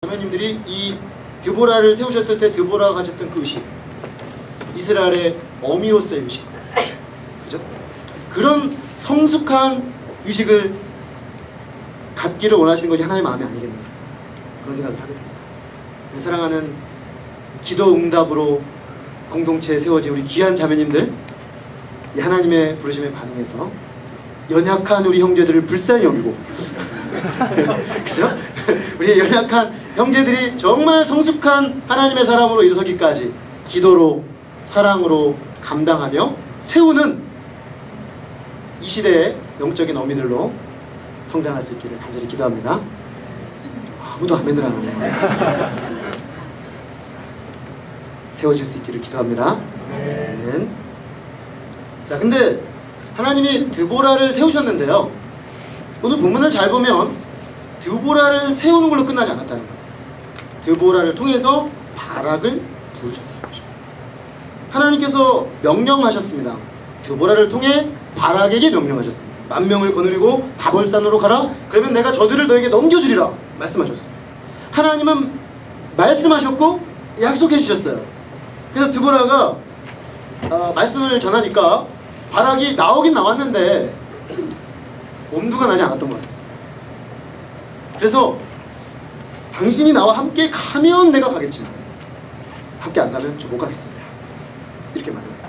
자매님들이 이 드보라를 세우셨을 때 드보라가 가졌던 그 의식, 이스라엘의 어미로서의 의식, 그죠? 그런 성숙한 의식을 갖기를 원하시는 것이 하나님의 마음이 아니겠는가, 그런 생각을 하게 됩니다. 우리 사랑하는 기도 응답으로 공동체에 세워진 우리 귀한 자매님들, 이 하나님의 부르심에 반응해서 연약한 우리 형제들을 불쌍히 여기고 그죠? 우리 연약한 형제들이 정말 성숙한 하나님의 사람으로 일어서기까지 기도로, 사랑으로 감당하며 세우는 이 시대의 영적인 어미들로 성장할 수 있기를 간절히 기도합니다. 아무도 아멘을 안 하네요. 세워질 수 있기를 기도합니다. 아멘. 자, 근데 하나님이 드보라를 세우셨는데요, 오늘 본문을 잘 보면 드보라를 세우는 걸로 끝나지 않았다는 거예요. 드보라를 통해서 바락을 부르셨습니다. 하나님께서 명령하셨습니다. 드보라를 통해 바락에게 명령하셨습니다. 10,000명을 거느리고 다볼산으로 가라. 그러면 내가 저들을 너에게 넘겨주리라 말씀하셨습니다. 하나님은 말씀하셨고 약속해 주셨어요. 그래서 드보라가 말씀을 전하니까 바락이 나오긴 나왔는데 엄두가 나지 않았던 것 같습니다. 그래서 당신이 나와 함께 가면 내가 가겠지만 함께 안 가면 저 못 가겠습니다, 이렇게 말합니다.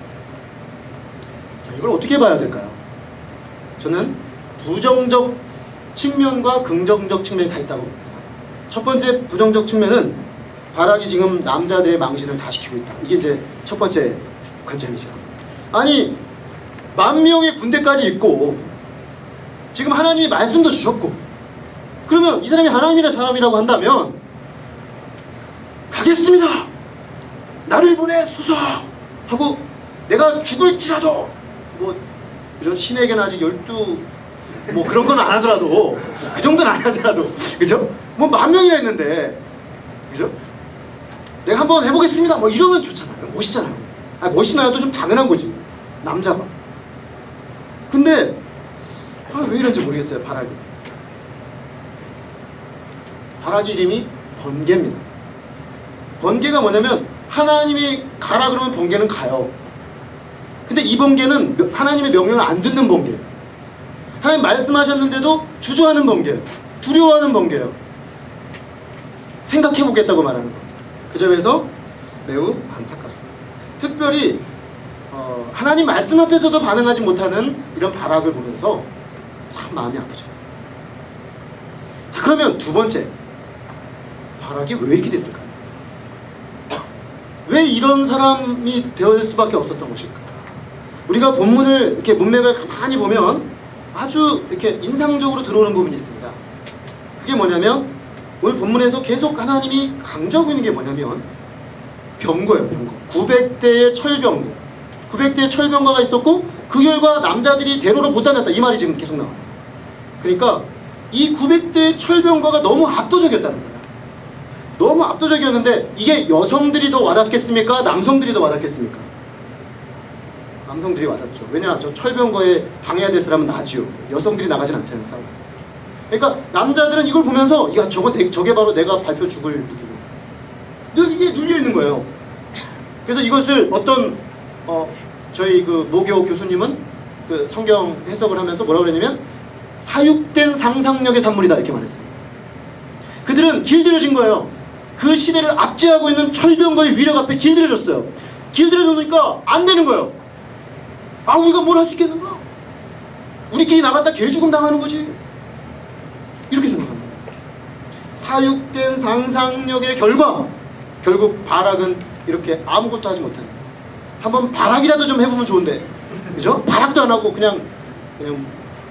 자, 이걸 어떻게 봐야 될까요? 저는 부정적 측면과 긍정적 측면이 다 있다고 봅니다. 첫 번째 부정적 측면은 바락이 지금 남자들의 망신을 다 시키고 있다. 이게 이제 첫 번째 관점이죠. 아니, 10,000명의 군대까지 있고 지금 하나님이 말씀도 주셨고, 그러면 이 사람이 하나님의 사람이라고 한다면 가겠습니다, 나를 보내소서 하고 내가 죽을지라도, 뭐 그죠? 신에게는 아직 12 뭐 그런 건 안 하더라도, 그 정도는 안 하더라도, 그죠? 뭐 10,000명이나 있는데, 그죠? 내가 한번 해보겠습니다 뭐 이러면 좋잖아요. 멋있잖아요. 아니, 멋있나요도 좀 당연한 거지, 남자가. 근데 왜 이런지 모르겠어요. 바락이 이름이 번개입니다. 번개가 뭐냐면 하나님이 가라 그러면 번개는 가요. 근데 이 번개는 하나님의 명령을 안 듣는 번개예요. 하나님 말씀하셨는데도 주저하는 번개예요. 두려워하는 번개예요. 생각해보겠다고 말하는 거예요. 그 점에서 매우 안타깝습니다. 특별히 하나님 말씀 앞에서도 반응하지 못하는 이런 바락을 보면서 참 마음이 아프죠. 자, 그러면 두 번째, 바락이 왜 이렇게 됐을까요? 왜 이런 사람이 되어질 수밖에 없었던 것일까? 우리가 본문을 이렇게 문맥을 가만히 보면 아주 이렇게 인상적으로 들어오는 부분이 있습니다. 그게 뭐냐면 오늘 본문에서 계속 하나님이 강조하고 있는 게 뭐냐면 병거예요. 병거. 900대의 철병거. 900대의 철병거가 있었고 그 결과 남자들이 대로를 못 다녔다, 이 말이 지금 계속 나와요. 그러니까 이 900대의 철병거가 너무 압도적이었다는 거예요. 너무 압도적이었는데 이게 여성들이 더 와닿겠습니까? 남성들이 더 와닿겠습니까? 남성들이 와닿죠. 왜냐, 저 철병거에 당해야 될 사람은 나지요. 여성들이 나가진 않잖아요, 싸움. 그러니까 남자들은 이걸 보면서 야, 저게 바로 내가 발표 죽을 무기고, 늘 이게 눌려 있는 거예요. 그래서 이것을 어떤 저희 그 모교 교수님은 그 성경 해석을 하면서 뭐라고 그랬냐면 사육된 상상력의 산물이다, 이렇게 말했습니다. 그들은 길들여진 거예요. 그 시대를 압제하고 있는 철병거의 위력 앞에 길들여졌어요. 길들여졌으니까 안 되는 거예요. 아, 우리가 뭘 할 수 있겠는가? 우리끼리 나갔다 개죽음 당하는 거지, 이렇게 생각하는 거예요. 사육된 상상력의 결과 결국 바락은 이렇게 아무것도 하지 못하는 거예요. 한번 바락이라도 좀 해보면 좋은데, 그죠? 바락도 안 하고 그냥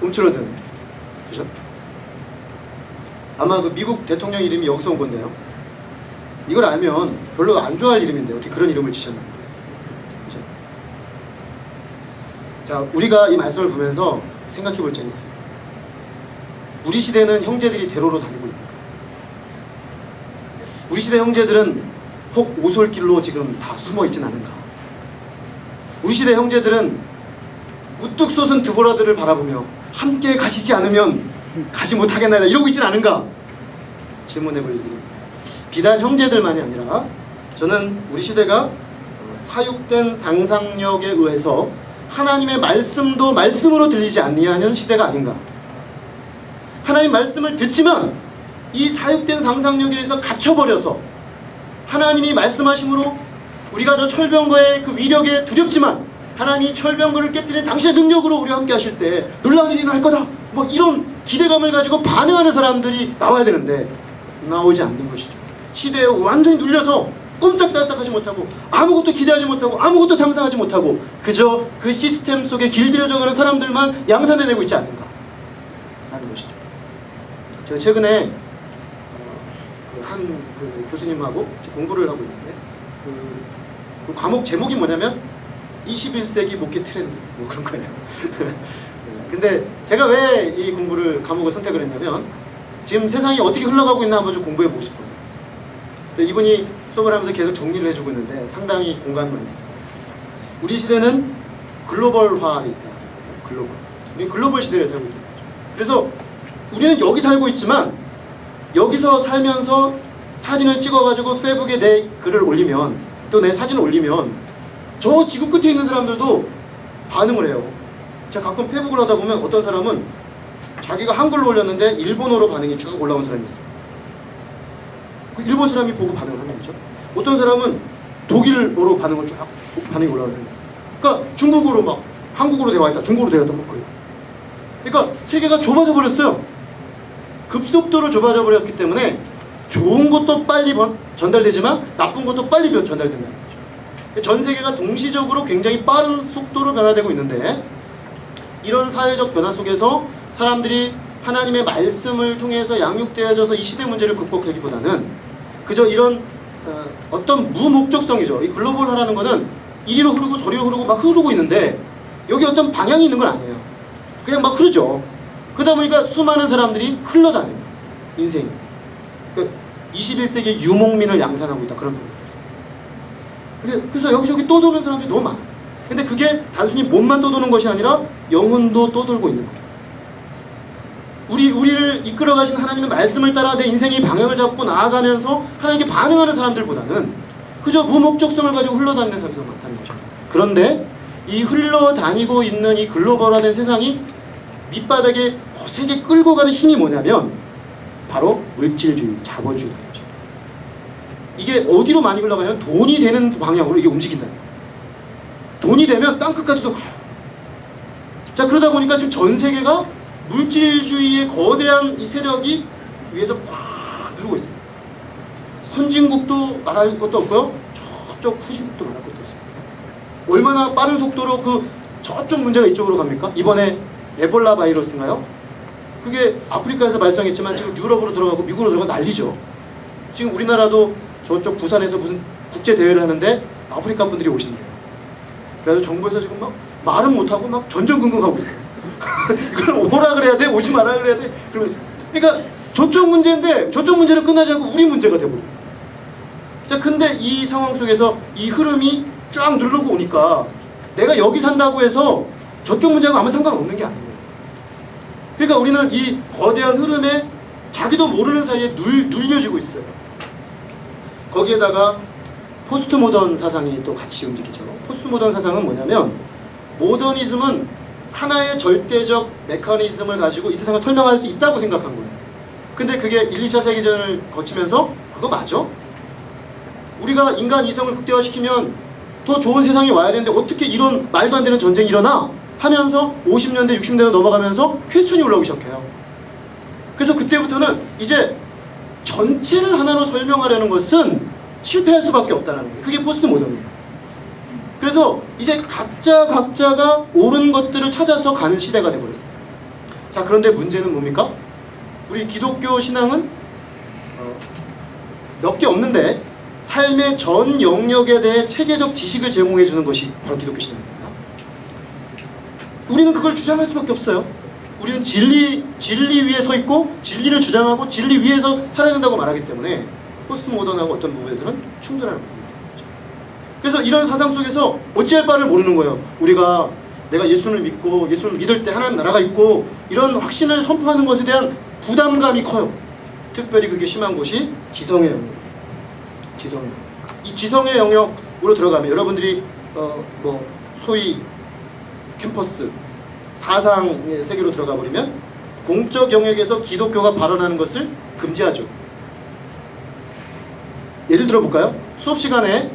움츠러든, 그죠? 아마 그 미국 대통령 이름이 여기서 온 건데요. 이걸 알면 별로 안 좋아할 이름인데 어떻게 그런 이름을 지셨나 모르겠어요. 그죠? 자, 우리가 이 말씀을 보면서 생각해 볼 점이 있습니다. 우리 시대는 형제들이 대로로 다니고 있는가? 우리 시대 형제들은 혹 오솔길로 지금 다 숨어 있진 않은가? 우리 시대 형제들은 우뚝 솟은 드보라들을 바라보며 함께 가시지 않으면 가지 못하겠나이다 이러고 있진 않은가? 질문해 볼 일입니다. 비단 형제들만이 아니라 저는 우리 시대가 사육된 상상력에 의해서 하나님의 말씀도 말씀으로 들리지 아니하는 시대가 아닌가. 하나님 말씀을 듣지만 이 사육된 상상력에 의해서 갇혀버려서 하나님이 말씀하심으로 우리가 저 철병거의 그 위력에 두렵지만 하나님이 철병거를 깨뜨리는 당신의 능력으로 우리와 함께 하실 때 놀라운 일이 날 거다, 뭐 이런 기대감을 가지고 반응하는 사람들이 나와야 되는데 나오지 않는 것이죠. 시대에 완전히 눌려서 꼼짝달싹하지 못하고 아무것도 기대하지 못하고 아무것도 상상하지 못하고 그저 그 시스템 속에 길들여져가는 사람들만 양산해내고 있지 않는가 라는 것이죠. 제가 최근에 한 교수님하고 공부를 하고 있는데 그 과목 제목이 뭐냐면 21세기 목회 트렌드 뭐 그런 거예요. 근데 제가 왜 이 과목을 선택을 했냐면 지금 세상이 어떻게 흘러가고 있나 한번 좀 공부해보고 싶어서. 근데 이분이 수업을 하면서 계속 정리를 해주고 있는데 상당히 공감이 많이 됐어요. 우리 시대는 글로벌화에 있다. 글로벌. 우리 글로벌 시대를 살고 있다. 그래서 우리는 여기 살고 있지만 여기서 살면서 사진을 찍어가지고 페이북에 내 글을 올리면 또 내 사진을 올리면 저 지구 끝에 있는 사람들도 반응을 해요. 제가 가끔 페이북을 하다 보면 어떤 사람은 자기가 한글로 올렸는데 일본어로 반응이 쭉 올라온 사람이 있어요. 그 일본 사람이 보고 반응을 하는 거죠. 어떤 사람은 독일어로 반응이 올라오는 거예요. 그러니까 중국어로 막 한국어로 대화했다, 중국어로 대화했다 막 그래요. 그러니까 세계가 좁아져 버렸어요. 급속도로 좁아져 버렸기 때문에 좋은 것도 빨리 전달되지만 나쁜 것도 빨리 전달된다는 거죠. 전 세계가 동시적으로 굉장히 빠른 속도로 변화되고 있는데 이런 사회적 변화 속에서 사람들이 하나님의 말씀을 통해서 양육되어져서 이 시대 문제를 극복하기보다는 그저 이런 어떤 무목적성이죠. 이 글로벌화라는 거는 이리로 흐르고 저리로 흐르고 막 흐르고 있는데 여기 어떤 방향이 있는 건 아니에요. 그냥 막 흐르죠. 그러다 보니까 수많은 사람들이 흘러다녀요. 인생이. 그러니까 21세기 유목민을 양산하고 있다. 그런 표현이 있어요. 그래서 여기저기 떠도는 사람들이 너무 많아요. 근데 그게 단순히 몸만 떠도는 것이 아니라 영혼도 떠돌고 있는 거예요. 우리를 이끌어 가신 하나님의 말씀을 따라 내 인생의 방향을 잡고 나아가면서 하나님께 반응하는 사람들보다는 그저 무목적성을 가지고 흘러다니는 사람이 더 많다는 것입니다. 그런데 이 흘러다니고 있는 이 글로벌화된 세상이 밑바닥에 거세게 끌고 가는 힘이 뭐냐면 바로 물질주의, 자본주의인 거죠. 이게 어디로 많이 흘러가냐면 돈이 되는 방향으로 이게 움직인다. 돈이 되면 땅끝까지도 가요. 자, 그러다 보니까 지금 전 세계가 물질주의의 거대한 이 세력이 위에서 꽉 누르고 있어요. 선진국도 말할 것도 없고요. 저쪽 후진국도 말할 것도 없어요. 얼마나 빠른 속도로 저쪽 문제가 이쪽으로 갑니까? 이번에 에볼라 바이러스인가요? 그게 아프리카에서 발생했지만 지금 유럽으로 들어가고 미국으로 들어가고 난리죠. 지금 우리나라도 저쪽 부산에서 무슨 국제 대회를 하는데 아프리카 분들이 오신대요. 그래서 정부에서 지금 막 말은 못하고 막 전전긍긍하고 있어요. 이걸 오라 그래야 돼, 오지 마라 그래야 돼, 그러면서. 그러니까 저쪽 문제인데 저쪽 문제를 끝나지 않고 우리 문제가 되버려요. 자, 근데 이 상황 속에서 이 흐름이 쫙 누르고 오니까 내가 여기 산다고 해서 저쪽 문제가 아무 상관없는 게 아니에요. 그러니까 우리는 이 거대한 흐름에 자기도 모르는 사이에 눌려지고 있어요. 거기에다가 포스트 모던 사상이 또 같이 움직이죠. 포스트 모던 사상은 뭐냐면 모더니즘은 하나의 절대적 메커니즘을 가지고 이 세상을 설명할 수 있다고 생각한 거예요. 근데 그게 1, 2차 세계전을 거치면서 그거 맞아? 우리가 인간 이성을 극대화시키면 더 좋은 세상이 와야 되는데 어떻게 이런 말도 안 되는 전쟁이 일어나? 하면서 50년대, 60년대로 넘어가면서 퀘스천이 올라오기 시작해요. 그래서 그때부터는 이제 전체를 하나로 설명하려는 것은 실패할 수밖에 없다는 거예요. 그게 포스트 모던이에요. 그래서 이제 각자가 옳은 것들을 찾아서 가는 시대가 되어버렸어요. 자, 그런데 문제는 뭡니까? 우리 기독교 신앙은 몇 개 없는데 삶의 전 영역에 대해 체계적 지식을 제공해 주는 것이 바로 기독교 신앙입니다. 우리는 그걸 주장할 수밖에 없어요. 우리는 진리 위에 서 있고 진리를 주장하고 진리 위에서 살아야 된다고 말하기 때문에 포스트 모던하고 어떤 부분에서는 충돌하는 부분이 있다는 거죠. 그래서 이런 사상 속에서 어찌할 바를 모르는 거예요. 내가 예수를 믿고 예수를 믿을 때 하나님 나라가 있고 이런 확신을 선포하는 것에 대한 부담감이 커요. 특별히 그게 심한 곳이 지성의 영역입니다. 이 지성의 영역으로 들어가면 여러분들이 뭐 소위 캠퍼스 사상의 세계로 들어가 버리면 공적 영역에서 기독교가 발언하는 것을 금지하죠. 예를 들어 볼까요? 수업 시간에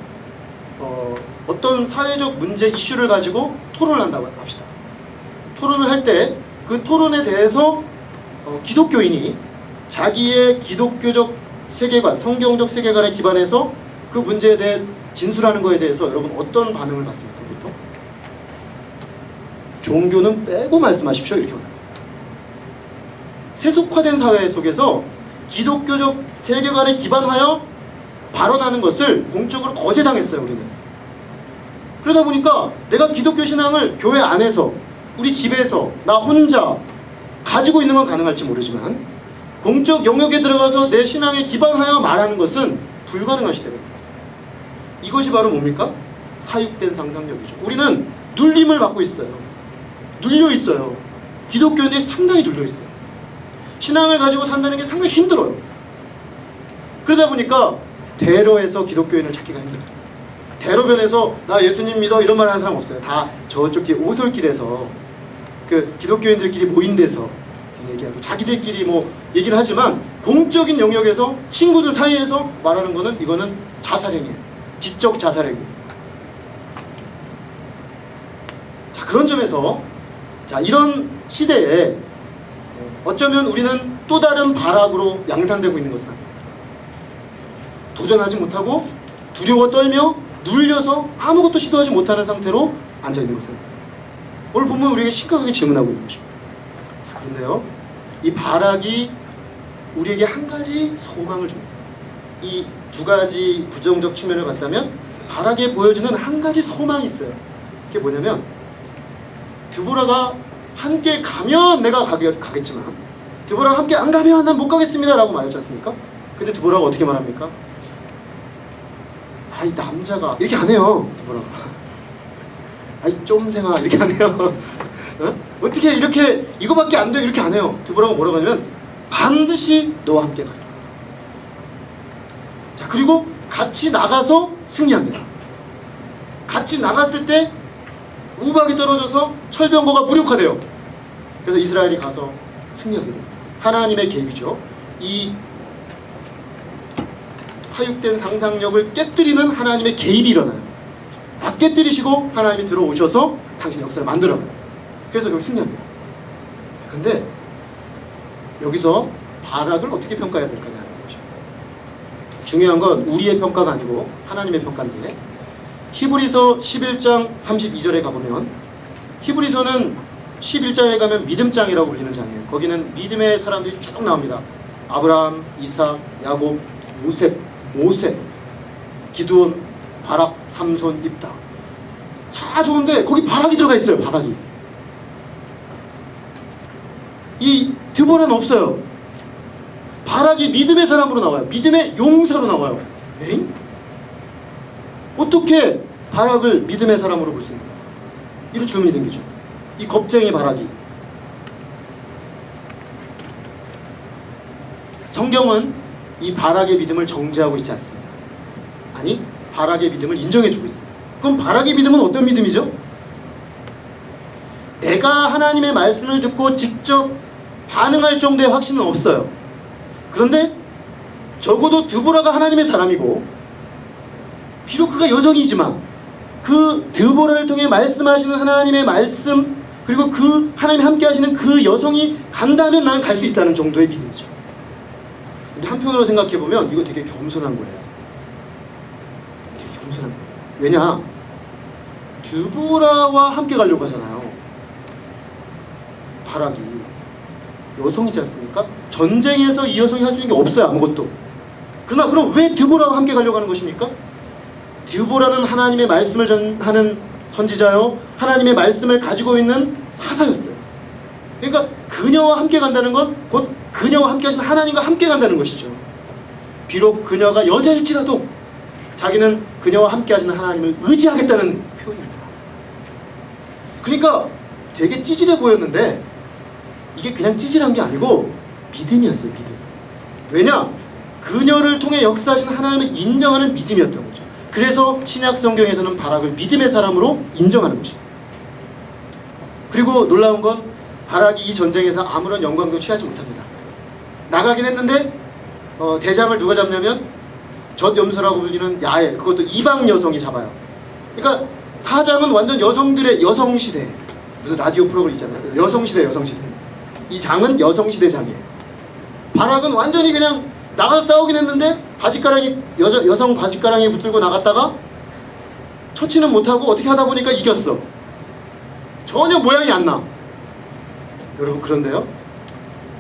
어떤 사회적 문제 이슈를 가지고 토론을 한다고 합시다. 토론을 할 때 그 토론에 대해서 기독교인이 자기의 기독교적 세계관, 성경적 세계관에 기반해서 그 문제에 대해 진술하는 거에 대해서 여러분 어떤 반응을 받습니까? 보통? 종교는 빼고 말씀하십시오 이렇게 말합니다. 세속화된 사회 속에서 기독교적 세계관에 기반하여 발언하는 것을 공적으로 거세당했어요. 우리는. 그러다 보니까 내가 기독교 신앙을 교회 안에서 우리 집에서 나 혼자 가지고 있는 건 가능할지 모르지만 공적 영역에 들어가서 내 신앙에 기반하여 말하는 것은 불가능한 시대가 되었습니다. 이것이 바로 뭡니까? 사육된 상상력이죠. 우리는 눌림을 받고 있어요. 눌려 있어요. 기독교인들이 상당히 눌려 있어요. 신앙을 가지고 산다는 게 상당히 힘들어요. 그러다 보니까 대로에서 기독교인을 찾기가 힘들어요. 대로변에서 나 예수님 믿어 이런 말 하는 사람 없어요. 다 저쪽 뒤에 오솔길에서 그 기독교인들끼리 모인 데서 얘기하고 자기들끼리 뭐 얘기를 하지만 공적인 영역에서 친구들 사이에서 말하는 거는 이거는 자살행위예요. 지적 자살행위. 자, 그런 점에서 자, 이런 시대에 어쩌면 우리는 또 다른 발악으로 양산되고 있는 것은 아닙니다. 도전하지 못하고 두려워 떨며 눌려서 아무것도 시도하지 못하는 상태로 앉아있는 것입니다. 오늘 본문 우리에게 심각하게 질문하고 있는 것입니다. 자, 그런데요, 이 발악이 우리에게 한 가지 소망을 줍니다. 이 두 가지 부정적 측면을 봤다면 발악에 보여주는 한 가지 소망이 있어요. 그게 뭐냐면 드보라가 함께 가면 내가 가겠지만 드보라가 함께 안 가면 난 못 가겠습니다 라고 말했지 않습니까? 근데 드보라가 어떻게 말합니까? 아이 남자가 이렇게 안 해요. 드보라가 아이 쫌생아 이렇게 안 해요. 어? 어떻게 이렇게 이거밖에 안 돼요 이렇게 안 해요. 드보라가 뭐라고 하냐면 반드시 너와 함께 가라. 자, 그리고 같이 나가서 승리합니다. 같이 나갔을 때 우박이 떨어져서 철병거가 무력화돼요. 그래서 이스라엘이 가서 승리하게 됩니다. 하나님의 계획이죠. 이 사육된 상상력을 깨뜨리는 하나님의 개입이 일어나요. 다 깨뜨리시고 하나님이 들어오셔서 당신의 역사를 만들어가요. 그래서 결국 승리합니다. 근데 여기서 발악을 어떻게 평가해야 될까냐 하는 거죠. 중요한 건 우리의 평가가 아니고 하나님의 평가인데 히브리서 11장 32절에 가보면 히브리서는 11장에 가면 믿음장이라고 불리는 장이에요. 거기는 믿음의 사람들이 쭉 나옵니다. 아브라함, 이삭, 야곱, 요셉, 모세, 기드온, 바락, 삼손, 입다. 다 좋은데 거기 바락이 들어가 있어요. 바락이. 이 드보라는 없어요. 바락이 믿음의 사람으로 나와요. 믿음의 용사로 나와요. 에잉? 어떻게 바락을 믿음의 사람으로 볼 수 있는가? 이런 질문이 생기죠. 이 겁쟁이 바락이. 성경은 이 바락의 믿음을 정죄하고 있지 않습니다. 아니, 바락의 믿음을 인정해주고 있어요. 그럼 바락의 믿음은 어떤 믿음이죠? 내가 하나님의 말씀을 듣고 직접 반응할 정도의 확신은 없어요. 그런데 적어도 드보라가 하나님의 사람이고 비록 그가 여성이지만 그 드보라를 통해 말씀하시는 하나님의 말씀 그리고 그 하나님이 함께 하시는 그 여성이 간다면 나는 갈 수 있다는 정도의 믿음이죠. 근데 한편으로 생각해보면 이거 되게 겸손한 거예요. 되게 겸손한 거예요. 왜냐? 드보라와 함께 가려고 하잖아요. 바락이 여성이지 않습니까? 전쟁에서 이 여성이 할 수 있는 게 없어요. 아무것도. 그러나 그럼 왜 드보라와 함께 가려고 하는 것입니까? 드보라는 하나님의 말씀을 전하는 선지자요, 하나님의 말씀을 가지고 있는 사사였어요. 그러니까 그녀와 함께 간다는 건 곧 그녀와 함께 하시는 하나님과 함께 간다는 것이죠. 비록 그녀가 여자일지라도 자기는 그녀와 함께 하시는 하나님을 의지하겠다는 표현입니다. 그러니까 되게 찌질해 보였는데 이게 그냥 찌질한 게 아니고 믿음이었어요. 믿음. 왜냐? 그녀를 통해 역사하신 하나님을 인정하는 믿음이었던 거죠. 그래서 신약 성경에서는 바락을 믿음의 사람으로 인정하는 것입니다. 그리고 놀라운 건 바락이 이 전쟁에서 아무런 영광도 취하지 못합니다. 나가긴 했는데 대장을 누가 잡냐면 젖염소라고 불리는 야엘, 그것도 이방 여성이 잡아요. 그러니까 사장은 완전 여성들의 여성시대, 무슨 라디오 프로그램 있잖아요. 여성시대. 이 장은 여성시대 장이에요. 바락은 완전히 그냥 나가서 싸우긴 했는데 바짓가랑이 여성 바짓가랑이에 붙들고 나갔다가 처치는 못하고 어떻게 하다 보니까 이겼어. 전혀 모양이 안 나. 여러분, 그런데요,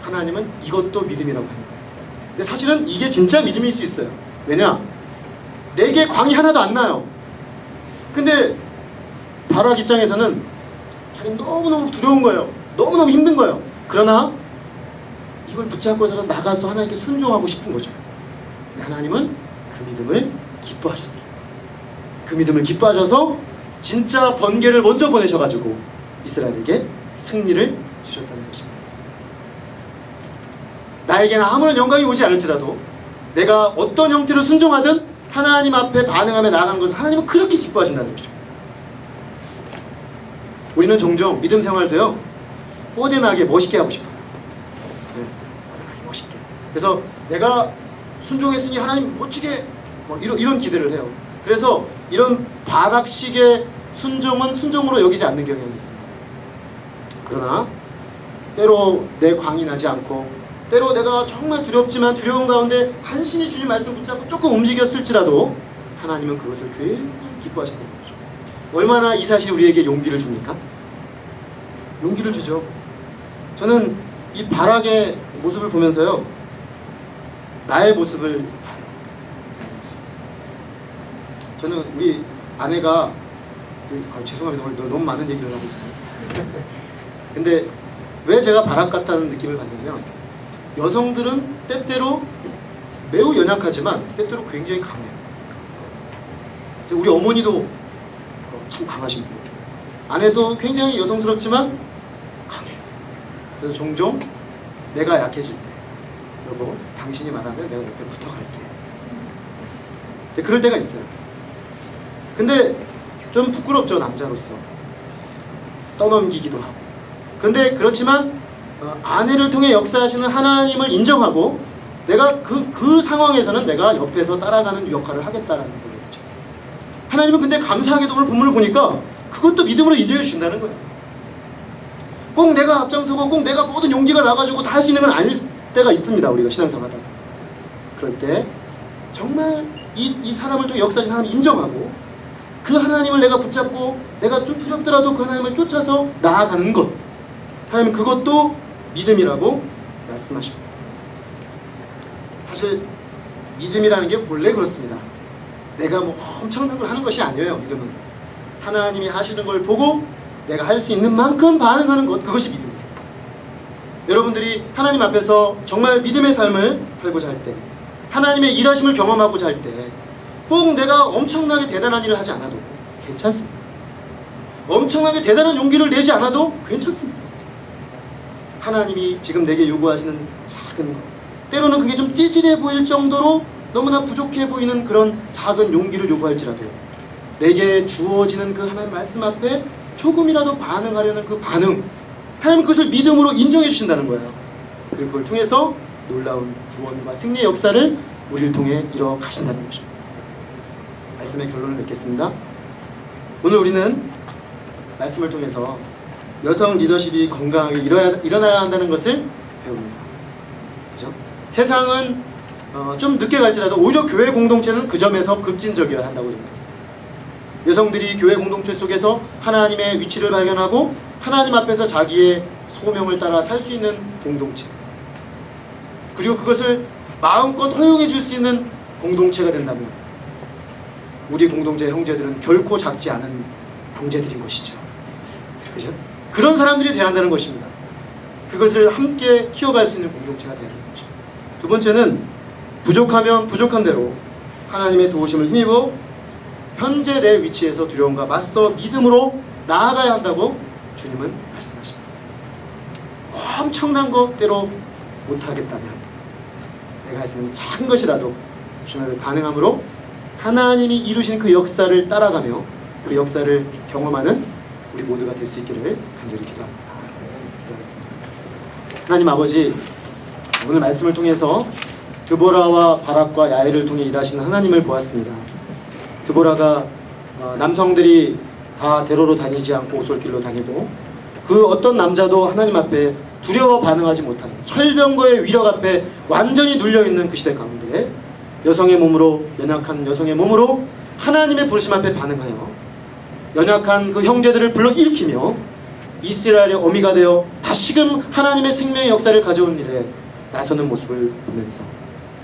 하나님은 이것도 믿음이라고 하는 거예요. 근데 사실은 이게 진짜 믿음일 수 있어요. 왜냐? 내게 광이 하나도 안 나요. 근데 바락 입장에서는 자기는 너무너무 두려운 거예요. 너무너무 힘든 거예요. 그러나 이걸 붙잡고서 나가서 하나님께 순종하고 싶은 거죠. 근데 하나님은 그 믿음을 기뻐하셨어요. 그 믿음을 기뻐하셔서 진짜 번개를 먼저 보내셔가지고 이스라엘에게 승리를 주셨다는 것입니다. 나에게는 아무런 영광이 오지 않을지라도 내가 어떤 형태로 순종하든 하나님 앞에 반응하며 나아가는 것을 하나님은 그렇게 기뻐하신다는 것이죠. 우리는 종종 믿음 생활도요, 뽀대나게 멋있게 하고 싶어요. 네, 뽀대나게 멋있게. 그래서 내가 순종했으니 하나님 멋지게 이런 기대를 해요. 그래서 이런 바락식의 순종은 순종으로 여기지 않는 경향이 있습니다. 그러나 때로 내 광이 나지 않고, 때로 내가 정말 두렵지만 두려운 가운데 간신히 주님 말씀 붙잡고 조금 움직였을지라도 하나님은 그것을 굉장히 기뻐하시는 거죠. 얼마나 이 사실이 우리에게 용기를 줍니까? 용기를 주죠. 저는 이 바락의 모습을 보면서요, 나의 모습을 봐요. 저는 우리 아내가 죄송합니다. 오늘 너무 많은 얘기를 하고 있어요. 근데 왜 제가 바락 같다는 느낌을 받냐면, 여성들은 때때로 매우 연약하지만 때때로 굉장히 강해요. 우리 어머니도 참 강하신 분, 아내도 굉장히 여성스럽지만 강해요. 그래서 종종 내가 약해질 때, 여보 당신이 말하면 내가 옆에 붙어갈게, 그럴 때가 있어요. 근데 좀 부끄럽죠, 남자로서. 떠넘기기도 하고. 그런데 그렇지만 아내를 통해 역사하시는 하나님을 인정하고 내가 그 상황에서는 내가 옆에서 따라가는 역할을 하겠다라는 거죠. 하나님은 근데 감사하게도 오늘 본문을 보니까 그것도 믿음으로 인정해 주신다는 거예요. 꼭 내가 앞장서고 꼭 내가 모든 용기가 나가지고 다 할 수 있는 건 아닐 때가 있습니다. 우리가 신앙생활 하다가. 그럴 때 정말 이 사람을 통해 역사하신 하나님을 인정하고 그 하나님을 내가 붙잡고 내가 좀 두렵더라도 그 하나님을 쫓아서 나아가는 것, 하나님은 그것도 믿음이라고 말씀하십니다. 사실 믿음이라는 게 원래 그렇습니다. 내가 뭐 엄청난 걸 하는 것이 아니에요. 믿음은 하나님이 하시는 걸 보고 내가 할 수 있는 만큼 반응하는 것, 그것이 믿음이에요. 여러분들이 하나님 앞에서 정말 믿음의 삶을 살고자 할 때, 하나님의 일하심을 경험하고자 할 때 꼭 내가 엄청나게 대단한 일을 하지 않아도 괜찮습니다. 엄청나게 대단한 용기를 내지 않아도 괜찮습니다. 하나님이 지금 내게 요구하시는 작은 것, 때로는 그게 좀 찌질해 보일 정도로 너무나 부족해 보이는 그런 작은 용기를 요구할지라도 내게 주어지는 그 하나님 말씀 앞에 조금이라도 반응하려는 그 반응, 하나님은 그것을 믿음으로 인정해 주신다는 거예요. 그리고 그걸 통해서 놀라운 구원과 승리의 역사를 우리를 통해 이뤄 가신다는 것입니다. 말씀의 결론을 맺겠습니다. 오늘 우리는 말씀을 통해서 여성 리더십이 건강하게 일어나야 한다는 것을 배웁니다. 그죠? 세상은 좀 늦게 갈지라도 오히려 교회 공동체는 그 점에서 급진적이어야 한다고 생각합니다. 여성들이 교회 공동체 속에서 하나님의 위치를 발견하고 하나님 앞에서 자기의 소명을 따라 살 수 있는 공동체, 그리고 그것을 마음껏 허용해 줄 수 있는 공동체가 된다면 우리 공동체 형제들은 결코 작지 않은 형제들인 것이죠. 그죠? 그런 사람들이 돼야 한다는 것입니다. 그것을 함께 키워갈 수 있는 공동체가 되는 거죠. 두 번째는 부족하면 부족한 대로 하나님의 도우심을 힘입어 현재 내 위치에서 두려움과 맞서 믿음으로 나아가야 한다고 주님은 말씀하십니다. 엄청난 것대로 못하겠다면 내가 할 수 있는 작은 것이라도 주님 앞에 반응함으로 하나님이 이루신 그 역사를 따라가며 그 역사를 경험하는 우리 모두가 될 수 있기를 간절히 기도합니다. 기도하겠습니다. 하나님 아버지, 오늘 말씀을 통해서 드보라와 바락과 야엘을 통해 일하시는 하나님을 보았습니다. 드보라가 남성들이 다 대로로 다니지 않고 오솔길로 다니고 그 어떤 남자도 하나님 앞에 두려워 반응하지 못하는 철병거의 위력 앞에 완전히 눌려있는 그 시대 가운데 여성의 몸으로, 연약한 여성의 몸으로 하나님의 부르심 앞에 반응하여 연약한 그 형제들을 불러일으키며 이스라엘의 어미가 되어 다시금 하나님의 생명의 역사를 가져온 일에 나서는 모습을 보면서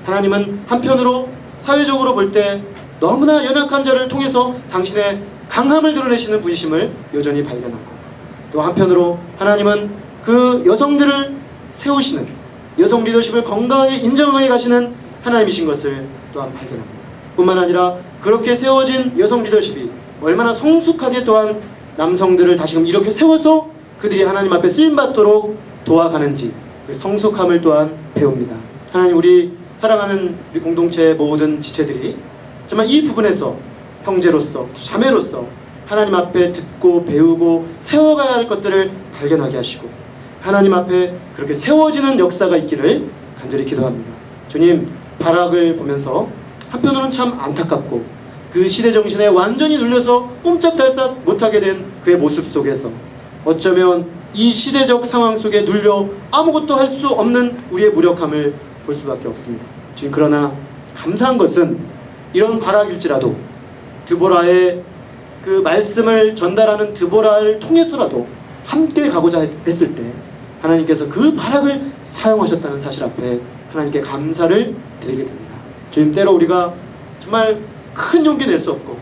하나님은 한편으로 사회적으로 볼 때 너무나 연약한 자를 통해서 당신의 강함을 드러내시는 분이심을 여전히 발견하고, 또 한편으로 하나님은 그 여성들을 세우시는, 여성 리더십을 건강하게 인정하게 가시는 하나님이신 것을 또한 발견합니다. 뿐만 아니라 그렇게 세워진 여성 리더십이 얼마나 성숙하게 또한 남성들을 다시금 이렇게 세워서 그들이 하나님 앞에 쓰임받도록 도와가는지 그 성숙함을 또한 배웁니다. 하나님, 우리 사랑하는 우리 공동체의 모든 지체들이 정말 이 부분에서 형제로서, 자매로서 하나님 앞에 듣고 배우고 세워가야 할 것들을 발견하게 하시고 하나님 앞에 그렇게 세워지는 역사가 있기를 간절히 기도합니다. 주님, 바락을 보면서 한편으로는 참 안타깝고 그 시대 정신에 완전히 눌려서 꼼짝달싹 못하게 된 그의 모습 속에서 어쩌면 이 시대적 상황 속에 눌려 아무것도 할 수 없는 우리의 무력함을 볼 수밖에 없습니다. 주님, 그러나 감사한 것은 이런 바락일지라도 드보라의 그 말씀을 전달하는 드보라를 통해서라도 함께 가고자 했을 때 하나님께서 그 바락을 사용하셨다는 사실 앞에 하나님께 감사를 드리게 됩니다. 주님, 때로 우리가 정말 큰 용기 낼 수 없고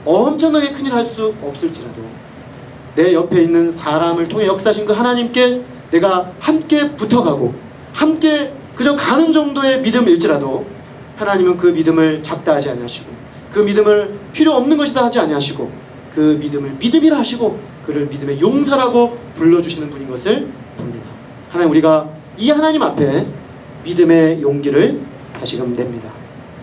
엄청나게 큰일 할 수 없을지라도 내 옆에 있는 사람을 통해 역사하신 그 하나님께 내가 함께 붙어가고 함께 그저 가는 정도의 믿음일지라도 하나님은 그 믿음을 작다 하지 아니하시고 그 믿음을 필요 없는 것이다 하지 아니하시고 그 믿음을 믿음이라 하시고 그를 믿음의 용사라고 불러주시는 분인 것을 봅니다. 하나님, 우리가 이 하나님 앞에 믿음의 용기를 다시금 냅니다.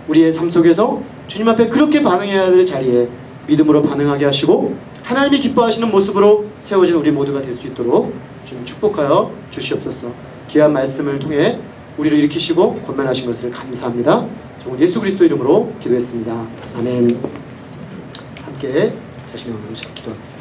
우리의 삶 속에서 주님 앞에 그렇게 반응해야 될 자리에 믿음으로 반응하게 하시고 하나님이 기뻐하시는 모습으로 세워진 우리 모두가 될 수 있도록 주님 축복하여 주시옵소서. 귀한 말씀을 통해 우리를 일으키시고 권면하신 것을 감사합니다. 정말 예수 그리스도 이름으로 기도했습니다. 아멘. 함께 자신의 마음으로 기도하겠습니다.